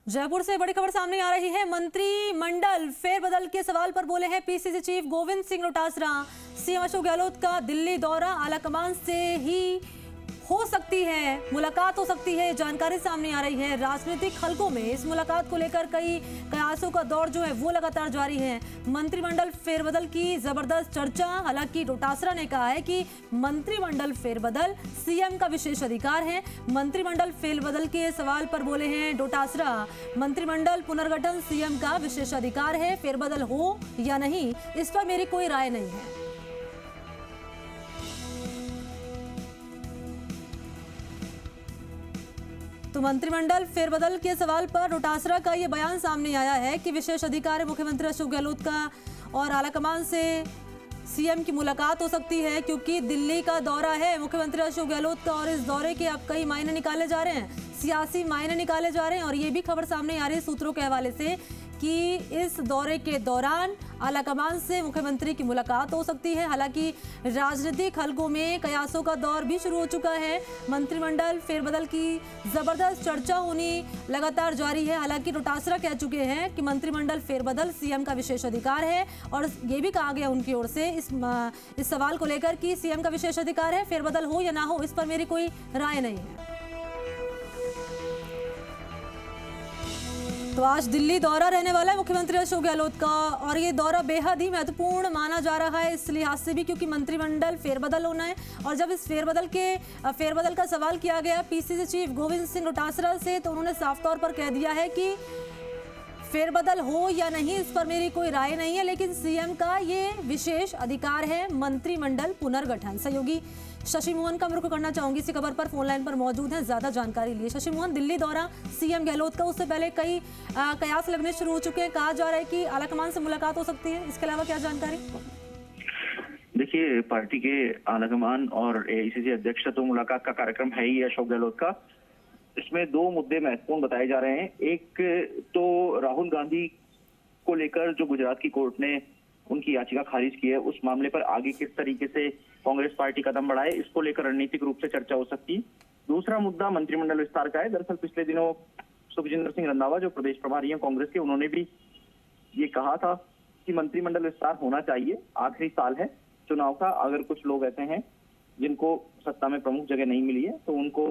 जयपुर से बड़ी खबर सामने आ रही है। मंत्रिमंडल फेरबदल के सवाल पर बोले हैं PCC chief Govind Singh Dotasra. CM Ashok Gehlot का दिल्ली दौरा आलाकमान से ही हो सकती है, मुलाकात हो सकती है, जानकारी सामने आ रही है। राजनीतिक हलकों में इस मुलाकात को लेकर कई कयासों का दौर जो है वो लगातार जारी है। मंत्रिमंडल फेरबदल की जबरदस्त चर्चा। हालांकि डोटासरा ने कहा है कि मंत्रिमंडल फेरबदल सीएम का विशेष अधिकार है। मंत्रिमंडल फेरबदल के सवाल पर बोले हैं डोटासरा, मंत्रिमंडल पुनर्गठन सीएम का विशेष अधिकार है, फेरबदल हो या नहीं इस पर मेरी कोई राय नहीं है। तो मंत्रिमंडल फेरबदल के सवाल पर डोटासरा का यह बयान सामने आया है कि विशेष अधिकार है मुख्यमंत्री अशोक गहलोत का और आलाकमान से सीएम की मुलाकात हो सकती है, क्योंकि दिल्ली का दौरा है मुख्यमंत्री अशोक गहलोत का और इस दौरे के अब कई मायने निकाले जा रहे हैं, सियासी मायने निकाले जा रहे हैं। और ये भी खबर सामने आ रही है सूत्रों के हवाले से कि इस दौरे के दौरान आलाकमान से मुख्यमंत्री की मुलाकात हो सकती है। हालांकि राजनीतिक हलकों में कयासों का दौर भी शुरू हो चुका है। मंत्रिमंडल फेरबदल की जबरदस्त चर्चा होनी लगातार जारी है। हालांकि डोटासरा कह चुके हैं कि मंत्रिमंडल फेरबदल सीएम का विशेष अधिकार है और ये भी कहा गया उनकी ओर से इस सवाल को लेकर कि सीएम का विशेष अधिकार है, फेरबदल हो या ना हो इस पर मेरी कोई राय नहीं है। तो आज दिल्ली दौरा रहने वाला है मुख्यमंत्री अशोक गहलोत का और ये दौरा बेहद ही महत्वपूर्ण माना जा रहा है इस लिहाज से भी क्योंकि मंत्रिमंडल फेरबदल होना है। और जब इस फेरबदल का सवाल किया गया पीसीसी चीफ गोविंद सिंह डोटासरा से, तो उन्होंने साफ तौर पर कह दिया है कि फेरबदल हो या नहीं इस पर मेरी कोई राय नहीं है, लेकिन सीएम का ये विशेष अधिकार है मंत्रिमंडल पुनर्गठन। सहयोगी शशि मोहन का रुख करना चाहूंगी इसी खबर पर, फोन लाइन पर मौजूद हैं ज्यादा जानकारी लिए। शशि मोहन, दिल्ली दौरा सीएम गहलोत का, उससे पहले कई कयास लगने शुरू हो चुके हैं, कहा जा रहा है कि आलाकमान से मुलाकात हो सकती है, इसके अलावा क्या जानकारी? देखिए, पार्टी के आलाकमान और एआईसीसी अध्यक्ष तो मुलाकात का कार्यक्रम है ही अशोक गहलोत का। इसमें दो मुद्दे महत्वपूर्ण बताए जा रहे हैं। एक तो राहुल गांधी को लेकर जो गुजरात की कोर्ट ने उनकी याचिका खारिज की है, उस मामले पर आगे किस तरीके से कांग्रेस पार्टी कदम बढ़ाए, इसको लेकर रणनीतिक रूप से चर्चा हो सकती है। दूसरा मुद्दा मंत्रिमंडल विस्तार का है। दरअसल पिछले दिनों सुखजिंदर सिंह रंधावा जो प्रदेश प्रभारी हैं कांग्रेस के, उन्होंने भी ये कहा था कि मंत्रिमंडल विस्तार होना चाहिए, आखिरी साल है चुनाव का, अगर कुछ लोग ऐसे हैं जिनको सत्ता में प्रमुख जगह नहीं मिली है तो उनको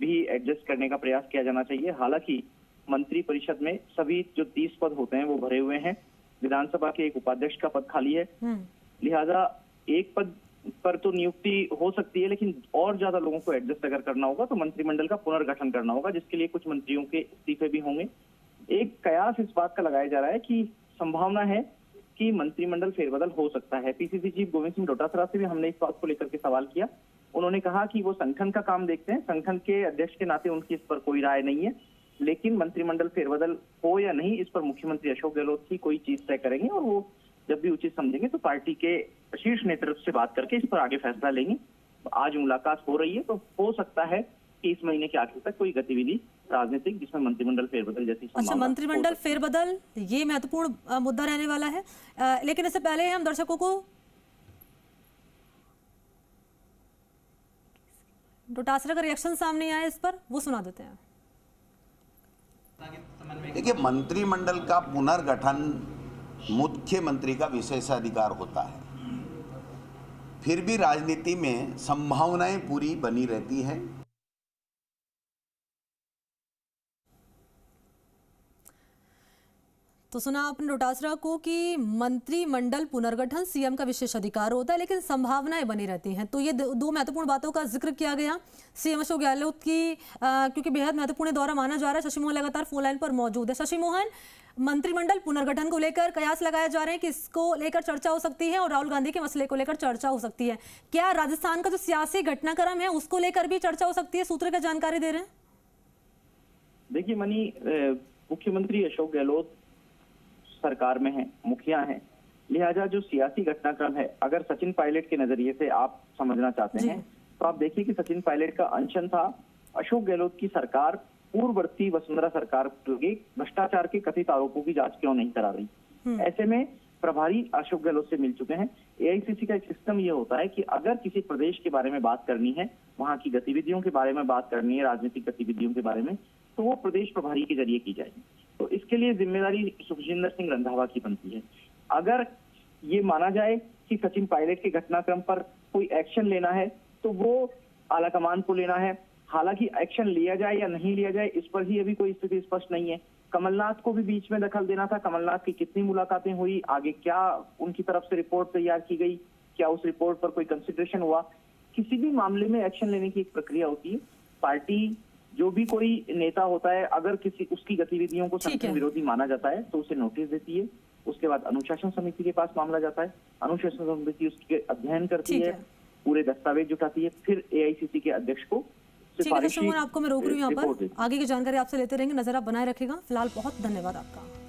भी एडजस्ट करने का प्रयास किया जाना चाहिए। हालांकि मंत्री परिषद में सभी जो 30 पद होते हैं वो भरे हुए हैं, विधानसभा के एक उपाध्यक्ष का पद खाली है, लिहाजा एक पद पर तो नियुक्ति हो सकती है, लेकिन और ज्यादा लोगों को एडजस्ट अगर करना होगा तो मंत्रिमंडल का पुनर्गठन करना होगा, जिसके लिए कुछ मंत्रियों के इस्तीफे भी होंगे। एक कयास इस बात का लगाया जा रहा है कि संभावना है कि मंत्रिमंडल फेरबदल हो सकता है। पीसीसी चीफ गोविंद सिंह डोटासरा से भी हमने इस बात को लेकर के सवाल किया। उन्होंने कहा कि वो संगठन का काम देखते हैं, संगठन के अध्यक्ष के नाते उनकी इस पर कोई राय नहीं है, लेकिन मंत्रिमंडल फेरबदल हो या नहीं इस पर मुख्यमंत्री अशोक गहलोत की कोई चीज तय करेंगे और वो जब भी उचित समझेंगे तो पार्टी के शीर्ष नेतृत्व से बात करके इस पर आगे फैसला लेंगे। आज मुलाकात हो रही है तो हो सकता है कि इस महीने के आखिर तक कोई गतिविधि राजनीतिक जिसमें मंत्रिमंडल फेरबदल जैसी अच्छा, मंत्रिमंडल फेरबदल ये महत्वपूर्ण मुद्दा रहने वाला है, लेकिन इससे पहले हम दर्शकों को डोटासरा का रिएक्शन सामने आया इस पर, वो सुना देते हैं। देखिए, मंत्रिमंडल का पुनर्गठन मुख्यमंत्री का विशेषाधिकार होता है, फिर भी राजनीति में संभावनाएं पूरी बनी रहती हैं। तो सुना आपने डोटासरा को कि मंत्रिमंडल पुनर्गठन सीएम का विशेष अधिकार होता है, लेकिन संभावनाएं बनी रहती हैं। तो ये दो महत्वपूर्ण बातों का जिक्र किया गया सीएम अशोक गहलोत की, क्योंकि बेहद महत्वपूर्ण दौरा माना जा रहा है। शशि मोहन लगातार फोन लाइन पर मौजूद है। शशि मोहन, मंत्रिमंडल पुनर्गठन को लेकर कयास लगाए जा रहे हैं कि इसको लेकर चर्चा हो सकती है और राहुल गांधी के मसले को लेकर चर्चा हो सकती है। क्या राजस्थान का जो सियासी घटनाक्रम है उसको लेकर भी चर्चा हो सकती है? सूत्र क्या जानकारी दे रहे हैं? देखिए मनी, मुख्यमंत्री अशोक गहलोत सरकार में है, मुखिया हैं, लिहाजा जो सियासी घटनाक्रम है, अगर सचिन पायलट के नजरिए से आप समझना चाहते हैं तो आप देखिए कि सचिन पायलट का अनशन था अशोक गहलोत की सरकार पूर्ववर्ती वसुंधरा सरकार के भ्रष्टाचार के कथित आरोपों की जांच क्यों नहीं करा रही। ऐसे में प्रभारी अशोक गहलोत से मिल चुके हैं। एआईसीसी का एक सिस्टम ये होता है कि अगर किसी प्रदेश के बारे में बात करनी है, वहां की गतिविधियों के बारे में बात करनी है, राजनीतिक गतिविधियों के बारे में, तो वो प्रदेश प्रभारी के जरिए की जाएगी। तो इसके लिए जिम्मेदारी सुखजिंदर सिंह रंधावा की बनती है। अगर ये माना जाए कि सचिन पायलट के घटनाक्रम पर कोई एक्शन लेना है तो वो आलाकमान को लेना है। हालांकि एक्शन लिया जाए या नहीं लिया जाए इस पर ही अभी कोई स्थिति स्पष्ट नहीं है। कमलनाथ को भी बीच में दखल देना था। कमलनाथ की कितनी मुलाकातें हुई, आगे क्या उनकी तरफ से रिपोर्ट तैयार की गई, क्या उस रिपोर्ट पर कोई कंसिडरेशन हुआ। किसी भी मामले में एक्शन लेने की एक प्रक्रिया होती है। पार्टी जो भी कोई नेता होता है, अगर किसी उसकी गतिविधियों को संगठन विरोधी माना जाता है तो उसे नोटिस देती है। उसके बाद अनुशासन समिति के पास मामला जाता है। अनुशासन समिति उसके अध्ययन करती है, पूरे दस्तावेज जुटाती है, फिर एआईसीसी के अध्यक्ष को ठीक है। आपको मैं रोक रही हूँ यहाँ पर, आगे की जानकारी आपसे लेते रहेंगे, नजर आप बनाए रखेगा। फिलहाल बहुत धन्यवाद आपका।